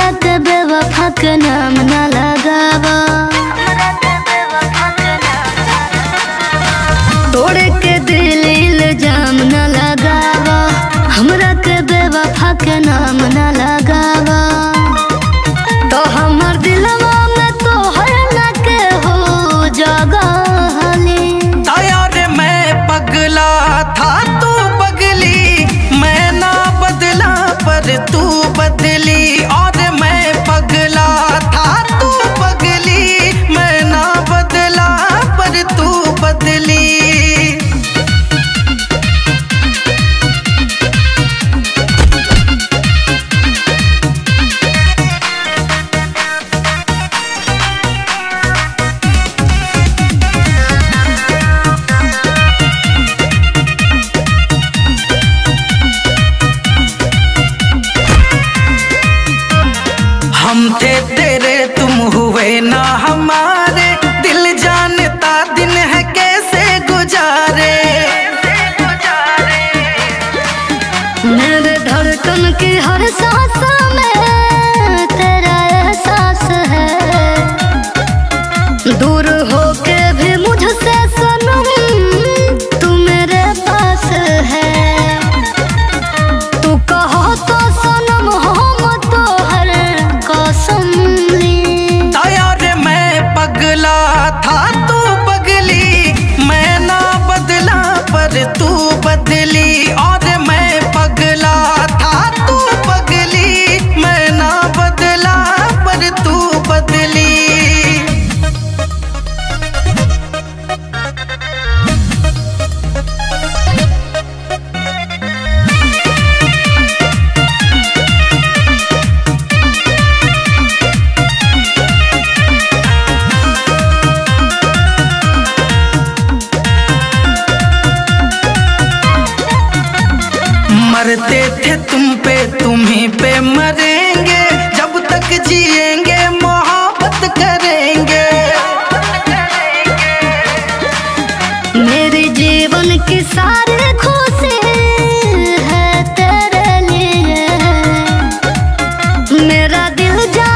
हमरा के बेवफा के नाम ना लगावा। तोड़े के दिल इल्जाम ना लगावा, हमरा के बेवफा के नाम ना लगावा। तो हमर दिलवा में तो हर ना के हो जगह ली। यार मैं पगला था तू पगली, मैं ना बदला पर तू बदली। और मैं पगला था तू पगली, मैं ना बदला पर तू बदली। हम थे तेरे तुम हुए ना हमारे, दिल जानता दिन है कैसे गुजारे। मेरे धड़कन की हर सांस में तेरा एहसास है। दूर होके भी मुझसे सनम तू मेरे पास है। तू कहो तो सनम हम तो हर कसम ली। यार मैं पगला था तू पगली, मैं ना बदला पर तू बदली। और मैं पगला था तू पगली, मैं ना बदला पर तू बदली। मरते थे तुम पे तुम्हीं पे मरेंगे, जब तक जिएंगे मोहब्बत करेंगे। मेरे जीवन की सारी खुशी है तेरे लिए। मेरा दिल जा